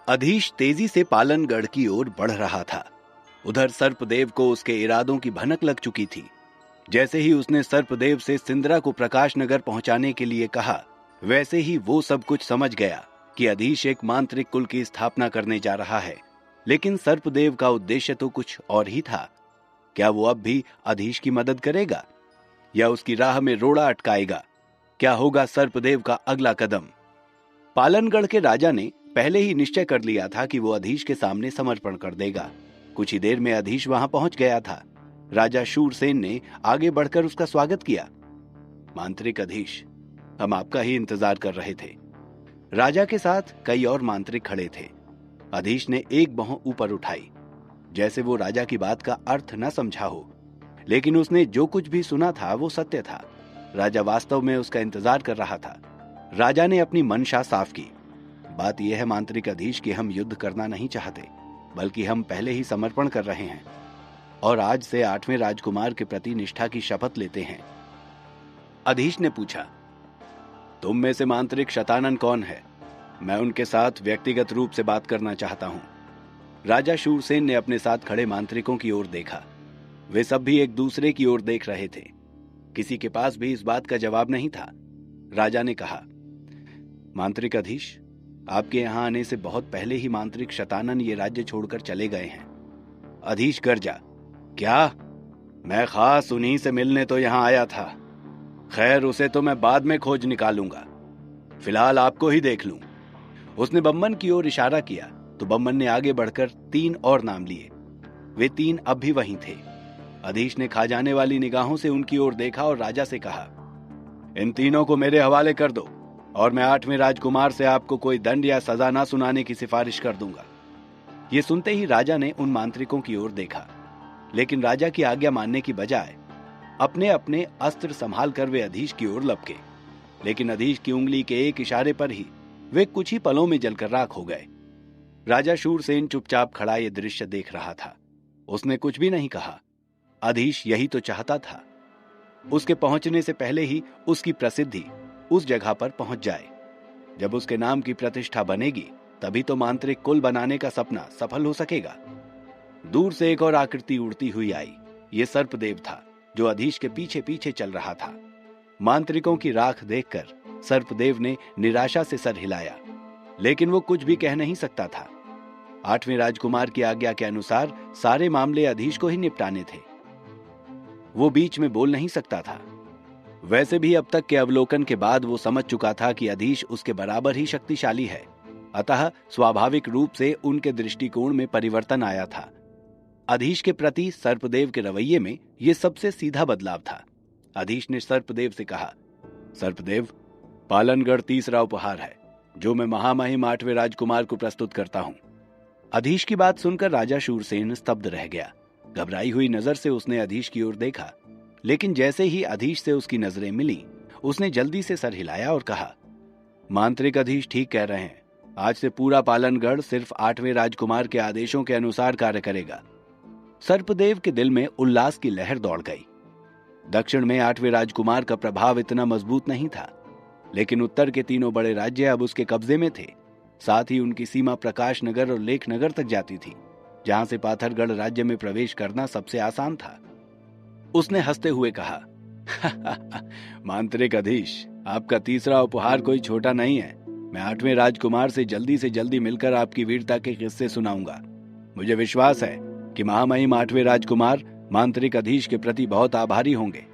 अधीश तेजी से पालनगढ़ की ओर बढ़ रहा था। उधर सर्पदेव को उसके इरादों की भनक लग चुकी थी। जैसे ही उसने सर्पदेव से सिंदरा को प्रकाश नगर पहुंचाने के लिए कहा, वैसे ही वो सब कुछ समझ गया कि अधीश एक मांत्रिक कुल की स्थापना करने जा रहा है। लेकिन सर्पदेव का उद्देश्य तो कुछ और ही था। क्या वो अब भी अधीश की मदद करेगा या उसकी राह में रोड़ा अटकाएगा? क्या होगा सर्पदेव का अगला कदम? पालनगढ़ के राजा ने पहले ही निश्चय कर लिया था कि वो अधीश के सामने समर्पण कर देगा। कुछ ही देर में अधीश वहां पहुंच गया था। राजा शूरसेन ने आगे बढ़कर उसका स्वागत किया। मांत्रिक अधीश, हम आपका ही इंतजार कर रहे थे। राजा के साथ कई और मांत्रिक खड़े थे। अधीश ने एक भौं ऊपर उठाई, जैसे वो राजा की बात का अर्थ न समझा हो, लेकिन उसने जो कुछ भी सुना था वो सत्य था। राजा वास्तव में उसका इंतजार कर रहा था। राजा ने अपनी मंशा साफ की। बात यह है मांत्रिक अधीश कि हम युद्ध करना नहीं चाहते, बल्कि हम पहले ही समर्पण कर रहे हैं और आज से 8वें राजकुमार के प्रति निष्ठा की शपथ लेते हैं। अधीश ने पूछा, तुम में से मांत्रिक शतानन कौन है? मैं उनके साथ व्यक्तिगत रूप से बात करना चाहता हूं। राजा शूरसेन ने अपने साथ खड़े मांत्रिकों की ओर देखा। वे सब भी एक दूसरे की ओर देख रहे थे। किसी के पास भी इस बात का जवाब नहीं था। राजा ने कहा, मांत्रिक अधीश, आपके यहां आने से बहुत पहले ही मांत्रिक शतानन ये राज्य छोड़कर चले गए हैं। अधीश गर्जा, क्या? मैं खास उन्हीं से मिलने तो यहां आया था। खैर, उसे तो मैं बाद में खोज निकालूंगा, फिलहाल आपको ही देख लूं। उसने बम्मन की ओर इशारा किया तो बम्मन ने आगे बढ़कर 3 और नाम लिए। वे 3 अब भी वहीं थे। अधीश ने खा जाने वाली निगाहों से उनकी ओर देखा और राजा से कहा, इन तीनों को मेरे हवाले कर दो और मैं 8वें राजकुमार से आपको कोई दंड या सजा ना सुनाने की सिफारिश कर दूंगा। ये सुनते ही राजा ने उन मांत्रिकों की ओर देखा, लेकिन राजा की आज्ञा मानने की बजाय अपने अपने अस्त्र संभाल कर वे अधीश की ओर लपके। लेकिन अधीश की उंगली के एक इशारे पर ही वे कुछ ही पलों में जलकर राख हो गए। राजा शूरसेन चुपचाप खड़ा ये दृश्य देख रहा था। उसने कुछ भी नहीं कहा। अधीश यही तो चाहता था, उसके पहुंचने से पहले ही उसकी प्रसिद्धि उस जगह पर पहुंच जाए। जब उसके नाम की प्रतिष्ठा बनेगी, तभी तो मांत्रिक कुल बनाने का सपना सफल हो सकेगा। दूर से एक और आकृति उड़ती हुई आई। ये सर्पदेव था, जो अधीश के पीछे पीछे चल रहा था। मांत्रिकों की राख देखकर सर्पदेव ने निराशा से सर हिलाया, लेकिन वो कुछ भी कह नहीं सकता था। 8वें राजकुमार की आज्ञा के अनुसार सारे मामले अधीश को ही निपटाने थे। वो बीच में बोल नहीं सकता था। वैसे भी अब तक के अवलोकन के बाद वो समझ चुका था कि अधीश उसके बराबर ही शक्तिशाली है। अतः स्वाभाविक रूप से उनके दृष्टिकोण में परिवर्तन आया था। अधीश के प्रति सर्पदेव के रवैये में यह सबसे सीधा बदलाव था। अधीश ने सर्पदेव से कहा, सर्पदेव, पालनगढ़ तीसरा उपहार है जो मैं महामहिम 8वें राजकुमार को प्रस्तुत करता हूं। अधीश की बात सुनकर राजा शूरसेन स्तब्ध रह गया। घबराई हुई नजर से उसने अधीश की ओर देखा, लेकिन जैसे ही अधीश से उसकी नजरें मिली, उसने जल्दी से सर हिलाया और कहा, मांत्रिक अधीश ठीक कह रहे हैं। आज से पूरा पालनगढ़ सिर्फ 8वें राजकुमार के आदेशों के अनुसार कार्य करेगा। सर्पदेव के दिल में उल्लास की लहर दौड़ गई। दक्षिण में 8वें राजकुमार का प्रभाव इतना मजबूत नहीं था, लेकिन उत्तर के तीनों बड़े राज्य अब उसके कब्जे में थे। साथ ही उनकी सीमा प्रकाश नगर और लेख नगर तक जाती थी, जहां से पाथरगढ़ राज्य में प्रवेश करना सबसे आसान था। उसने हंसते हुए कहा, मांत्रिक अधीश, आपका तीसरा उपहार कोई छोटा नहीं है। मैं 8वें राजकुमार से जल्दी मिलकर आपकी वीरता के किस्से सुनाऊंगा। मुझे विश्वास है कि महामहिम 8वें राजकुमार मांत्रिक अधीश के प्रति बहुत आभारी होंगे।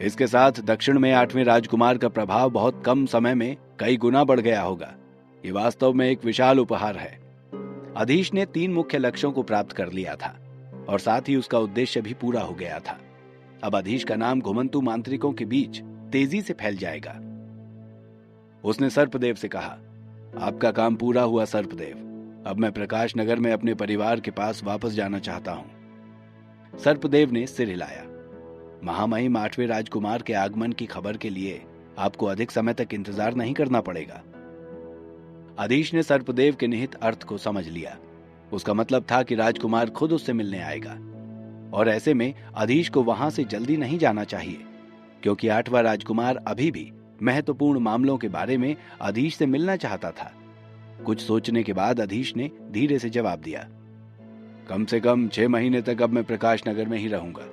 इसके साथ दक्षिण में 8वें राजकुमार का प्रभाव बहुत कम समय में कई गुना बढ़ गया होगा। ये वास्तव में एक विशाल उपहार है। अधीश ने 3 मुख्य लक्ष्यों को प्राप्त कर लिया था और साथ ही उसका उद्देश्य भी पूरा हो गया था। अब अधीश का नाम घुमंतु मांत्रिकों के बीच तेजी से फैल जाएगा। उसने सर्पदेव से कहा, आपका काम पूरा हुआ सर्पदेव। अब मैं प्रकाश नगर में अपने परिवार के पास वापस जाना चाहता हूं। सर्पदेव ने सिर हिलाया। महामहिम 8वें राजकुमार के आगमन की खबर के लिए आपको अधिक समय तक इंतजार नहीं करना पड़ेगा। अधीश ने सर्पदेव के निहित अर्थ को समझ लिया। उसका मतलब था कि राजकुमार खुद उससे मिलने आएगा, और ऐसे में अधीश को वहां से जल्दी नहीं जाना चाहिए, क्योंकि 8वां राजकुमार अभी भी महत्वपूर्ण मामलों के बारे में अधीश से मिलना चाहता था। कुछ सोचने के बाद अधीश ने धीरे से जवाब दिया, कम से कम 6 महीने तक अब मैं प्रकाश नगर में ही रहूंगा।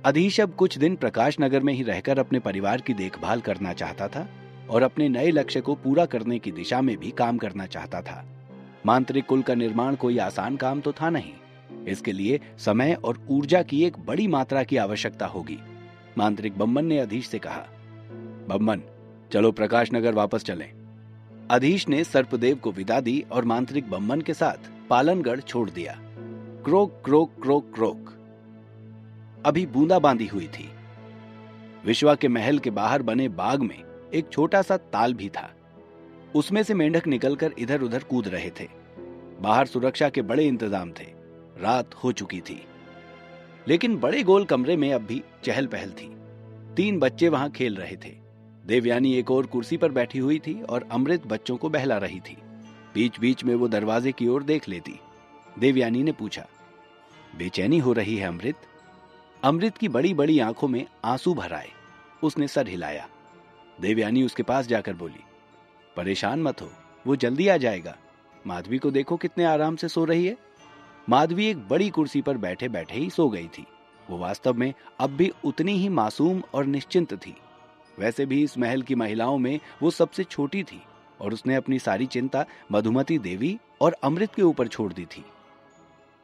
अधीश अब कुछ दिन प्रकाश नगर में ही रहकर अपने परिवार की देखभाल करना चाहता था और अपने नए लक्ष्य को पूरा करने की दिशा में भी काम करना चाहता था। मांत्रिक कुल का निर्माण कोई आसान काम तो था नहीं। इसके लिए समय और ऊर्जा की एक बड़ी मात्रा की आवश्यकता होगी। मांत्रिक बम्मन ने अधीश से कहा, बम्मन, चलो प्रकाश नगर वापस चलें। अधीश ने सर्पदेव को विदा दी और मांत्रिक बम्मन के साथ पालनगढ़ छोड़ दिया। क्रोक क्रोक क्रोक क्रोक अभी बूंदाबांदी हुई थी। विश्वा के महल के बाहर बने बाग में एक छोटा सा ताल भी था। उसमें से मेंढक निकलकर इधर उधर कूद रहे थे। बाहर सुरक्षा के बड़े इंतजाम थे। रात हो चुकी थी, लेकिन बड़े गोल कमरे में अब भी चहल पहल थी। 3 बच्चे वहां खेल रहे थे। देवयानी एक और कुर्सी पर बैठी हुई थी और अमृत बच्चों को बहला रही थी। बीच बीच में वो दरवाजे की ओर देख लेती। देवयानी ने पूछा, बेचैनी हो रही है अमृत? अमृत की बड़ी बड़ी आंखों में आंसू भर आए। उसने सर हिलाया। देवयानी उसके पास जाकर बोली, परेशान मत हो, वो जल्दी आ जाएगा। माधवी को देखो कितने आराम से सो रही है। माधवी एक बड़ी कुर्सी पर बैठे बैठे ही सो गई थी। वो वास्तव में अब भी उतनी ही मासूम और निश्चिंत थी। वैसे भी इस महल की महिलाओं में वो सबसे छोटी थी और उसने अपनी सारी चिंता मधुमती देवी और अमृत के ऊपर छोड़ दी थी।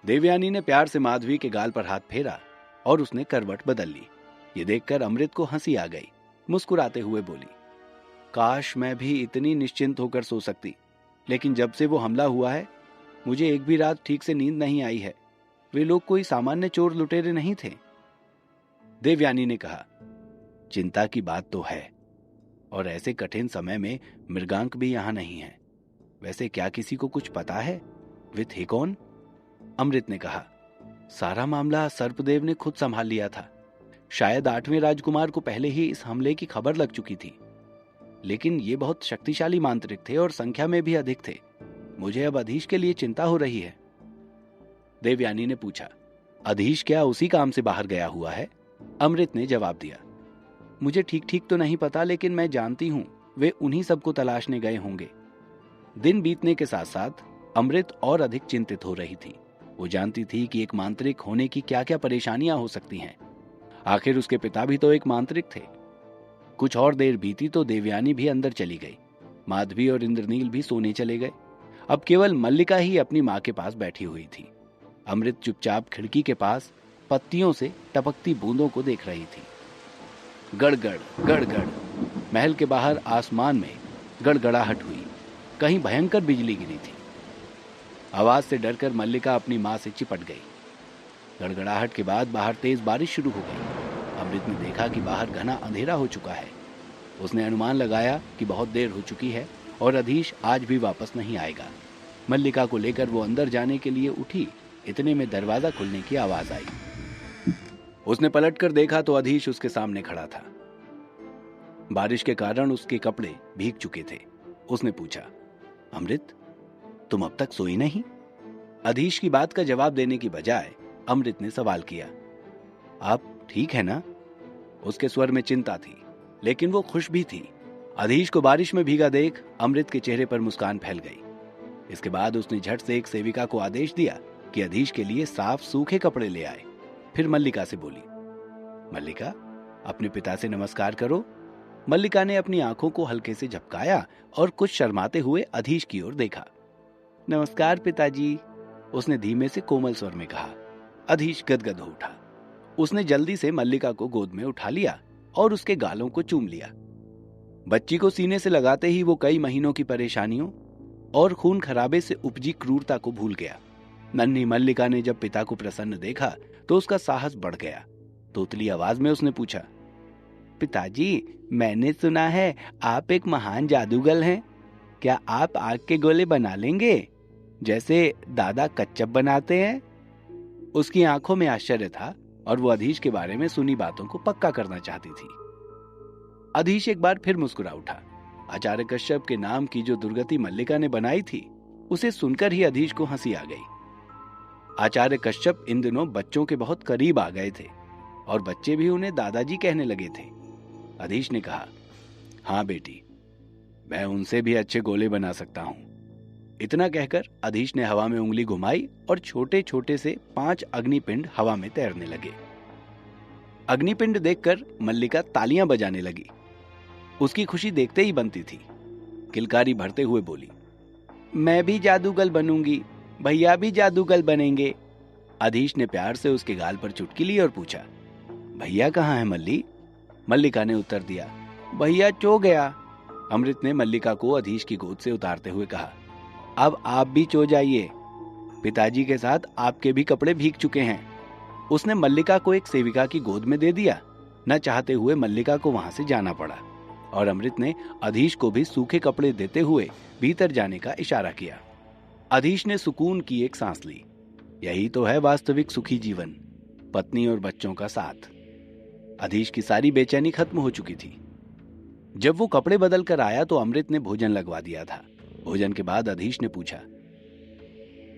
देवयानी ने प्यार से माधवी के गाल पर हाथ फेरा और उसने करवट बदल ली। ये देखकर अमृत को हंसी आ गई। मुस्कुराते हुए बोली, काश मैं भी इतनी निश्चिंत होकर सो सकती, लेकिन जब से वो हमला हुआ है मुझे एक भी रात ठीक से नींद नहीं आई है। वे लोग कोई सामान्य चोर लुटेरे नहीं थे। देवयानी ने कहा, चिंता की बात तो है, और ऐसे कठिन समय में मृगांक भी यहां नहीं है। वैसे क्या किसी को कुछ पता है वे थे कौन? अमृत ने कहा, सारा मामला सर्पदेव ने खुद संभाल लिया था। शायद 8वें राजकुमार को पहले ही इस हमले की खबर लग चुकी थी, लेकिन ये बहुत शक्तिशाली मांत्रिक थे और संख्या में भी अधिक थे। मुझे अब अधीश के लिए चिंता हो रही है। देवयानी ने पूछा, अधीश क्या उसी काम से बाहर गया हुआ है? अमृत ने जवाब दिया, मुझे ठीक ठीक तो नहीं पता, लेकिन मैं जानती हूं वे उन्हीं सबको तलाशने गए होंगे। दिन बीतने के साथ साथ अमृत और अधिक चिंतित हो रही थी। वो जानती थी कि एक मांत्रिक होने की क्या क्या परेशानियां हो सकती हैं। आखिर उसके पिता भी तो एक मांत्रिक थे। कुछ और देर बीती तो देवयानी भी अंदर चली गई। माधवी और इंद्रनील भी सोने चले गए। अब केवल मल्लिका ही अपनी मां के पास बैठी हुई थी। अमृत चुपचाप खिड़की के पास पत्तियों से टपकती बूंदों को देख रही थी। गड़गड़ गड़गड़ महल के बाहर आसमान में गड़गड़ाहट हुई। कहीं भयंकर बिजली गिरी थी। आवाज से डरकर मल्लिका अपनी मां से चिपट गई। गड़गड़ाहट के बाद बाहर तेज बारिश शुरू हो गई। अमृत ने देखा कि बाहर घना अंधेरा हो चुका है। उसने अनुमान लगाया कि बहुत देर हो चुकी है और अधीश आज भी वापस नहीं आएगा। मल्लिका को लेकर वो अंदर जाने के लिए उठी। इतने में दरवाजा खुलने की आवाज आई। उसने पलटकर देखा तो अधीश उसके सामने खड़ा था। बारिश के कारण उसके कपड़े भीग चुके थे। उसने पूछा, अमृत, तुम अब तक सोई नहीं? अधीश की बात का जवाब देने की बजाय अमृत ने सवाल किया, आप ठीक है ना? उसके स्वर में चिंता थी, लेकिन वो खुश भी थी। अधीश को बारिश में भीगा देख अमृत के चेहरे पर मुस्कान फैल गई। इसके बाद उसने झट से एक सेविका को आदेश दिया कि अधीश के लिए साफ सूखे कपड़े ले आए। फिर मल्लिका से बोली, मल्लिका, अपने पिता से नमस्कार करो। मल्लिका ने अपनी आंखों को हल्के से झपकाया और कुछ शर्माते हुए अधीश की ओर देखा। नमस्कार पिताजी, उसने धीमे से कोमल स्वर में कहा। अधीश गदगद हो उठा। उसने जल्दी से मल्लिका को गोद में उठा लिया और उसके गालों को चूम लिया। बच्ची को सीने से लगाते ही वो कई महीनों की परेशानियों और खून खराबे से उपजी क्रूरता को भूल गया। नन्ही मल्लिका ने जब पिता को प्रसन्न देखा तो उसका साहस बढ़ गया। तोतली आवाज में उसने पूछा, पिताजी, मैंने सुना है आप एक महान जादूगर हैं। क्या आप आग के गोले बना लेंगे जैसे दादा कच्चप बनाते हैं? उसकी आंखों में आश्चर्य था और वो अधीश के बारे में सुनी बातों को पक्का करना चाहती थी। अधीश एक बार फिर मुस्कुरा उठा। आचार्य कश्यप के नाम की जो दुर्गति मल्लिका ने बनाई थी, उसे सुनकर ही अधीश को हंसी आ गई। आचार्य कश्यप इन दिनों बच्चों के बहुत करीब आ गए थे और बच्चे भी उन्हें दादाजी कहने लगे थे। अधीश ने कहा, हाँ बेटी, मैं उनसे भी अच्छे गोले बना सकता हूं। इतना कहकर अधीश ने हवा में उंगली घुमाई और छोटे छोटे से 5 अग्निपिंड हवा में तैरने लगे। अग्निपिंड देखकर मल्लिका तालियां बजाने लगी। उसकी खुशी देखते ही बनती थी। किलकारी भरते हुए बोली, मैं भी जादूगर बनूंगी, भैया भी जादूगर बनेंगे। अधीश ने प्यार से उसके गाल पर चुटकी ली और पूछा, भैया कहाँ है मल्ली? मल्लिका ने उत्तर दिया, भैया चो गया। अमृत ने मल्लिका को अधीश की गोद से उतारते हुए कहा, अब आप भी चो जाइए, पिताजी के साथ आपके भी कपड़े भीग चुके हैं। उसने मल्लिका को एक सेविका की गोद में दे दिया। न चाहते हुए मल्लिका को वहां से जाना पड़ा और अमृत ने अधीश को भी सूखे कपड़े देते हुए भीतर जाने का इशारा किया। अधीश ने सुकून की एक सांस ली। यही तो है वास्तविक सुखी जीवन, पत्नी और बच्चों का साथ। अधीश की सारी बेचैनी खत्म हो चुकी थी। जब वो कपड़े बदल कर आया तो अमृत ने भोजन लगवा दिया था। भोजन के बाद अधीश ने पूछा,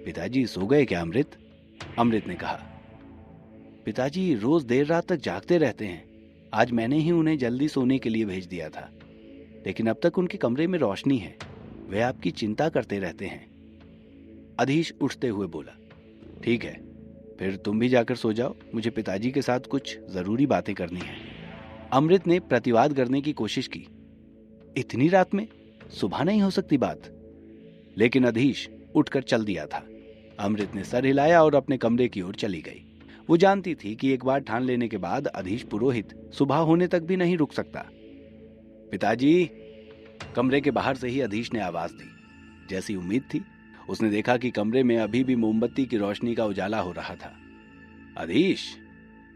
पिताजी सो गए क्या अमृत? अमृत ने कहा, पिताजी रोज देर रात तक जागते रहते हैं। आज मैंने ही उन्हें जल्दी सोने के लिए भेज दिया था, लेकिन अब तक उनके कमरे में रोशनी है। वे आपकी चिंता करते रहते हैं। अधीश उठते हुए बोला, ठीक है, फिर तुम भी जाकर सो जाओ, मुझे पिताजी के साथ कुछ जरूरी बातें करनी है। अमृत ने प्रतिवाद करने की कोशिश की, इतनी रात में? सुबह नहीं हो सकती बात? लेकिन अधीश उठकर चल दिया था। अमृत ने सर हिलाया और अपने कमरे की ओर चली गई। वो जानती थी कि एक बार ठान लेने के बाद अधीश पुरोहित सुबह होने तक भी नहीं रुक सकता। पिताजी! कमरे के बाहर से ही अधीश ने आवाज दी। जैसी उम्मीद थी, उसने देखा कि कमरे में अभी भी मोमबत्ती की रोशनी का उजाला हो रहा था। अधीश!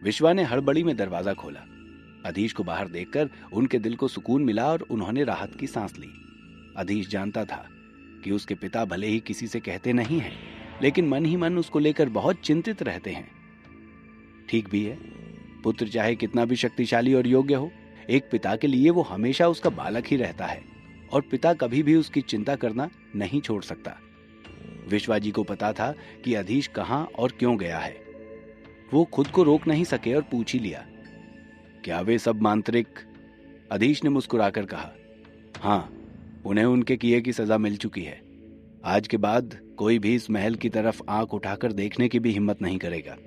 विश्वा ने हड़बड़ी में दरवाजा खोला। अधीश को बाहर देखकर उनके दिल को सुकून मिला और उन्होंने राहत की सांस ली। अधीश जानता था कि उसके पिता भले ही किसी से कहते नहीं हैं, लेकिन मन ही मन उसको लेकर बहुत चिंतित रहते हैं। ठीक भी है, पुत्र चाहे कितना भी शक्तिशाली और योग्य हो, एक पिता के लिए वो हमेशा उसका बालक ही रहता है और पिता कभी भी उसकी चिंता करना नहीं छोड़ सकता। विश्वा जी को पता था कि अधीश कहां और क्यों गया है। वो खुद को रोक नहीं सके और पूछ ही लिया, क्या वे सब मांत्रिक? अधीश ने मुस्कुराकर कहा, हाँ, उन्हें उनके किए की सजा मिल चुकी है। आज के बाद कोई भी इस महल की तरफ आंख उठाकर देखने की भी हिम्मत नहीं करेगा।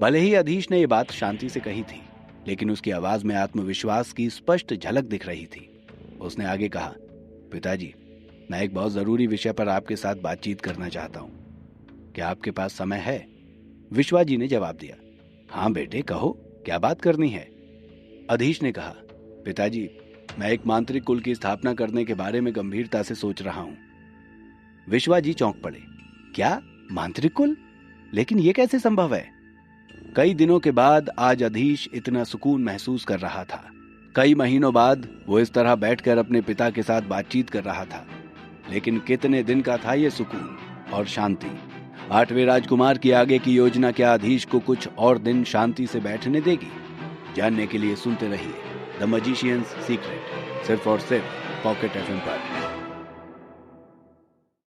भले ही अधीश ने यह बात शांति से कही थी, लेकिन उसकी आवाज में आत्मविश्वास की स्पष्ट झलक दिख रही थी। उसने आगे कहा, पिताजी, मैं एक बहुत जरूरी विषय पर आपके साथ बातचीत करना चाहता हूं। क्या आपके पास समय है? विश्वा जी ने जवाब दिया, हाँ बेटे, कहो, क्या बात करनी है? अधीश ने कहा, पिताजी, मैं एक मांत्रिक कुल की स्थापना करने के बारे में गंभीरता से सोच रहा हूं। विश्वा जी चौंक पड़े, क्या मांत्रिक कुल? लेकिन यह कैसे संभव है? कई दिनों के बाद आज अधीश इतना सुकून महसूस कर रहा था। कई महीनों बाद वो इस तरह बैठकर अपने पिता के साथ बातचीत कर रहा था। लेकिन कितने दिन का था ये सुकून और शांति? 8वें राजकुमार की आगे की योजना क्या अधीश को कुछ और दिन शांति से बैठने देगी? जानने के लिए सुनते रहिए द मैजिशियंस सीक्रेट, सिर्फ और सिर्फ पॉकेट FM पर।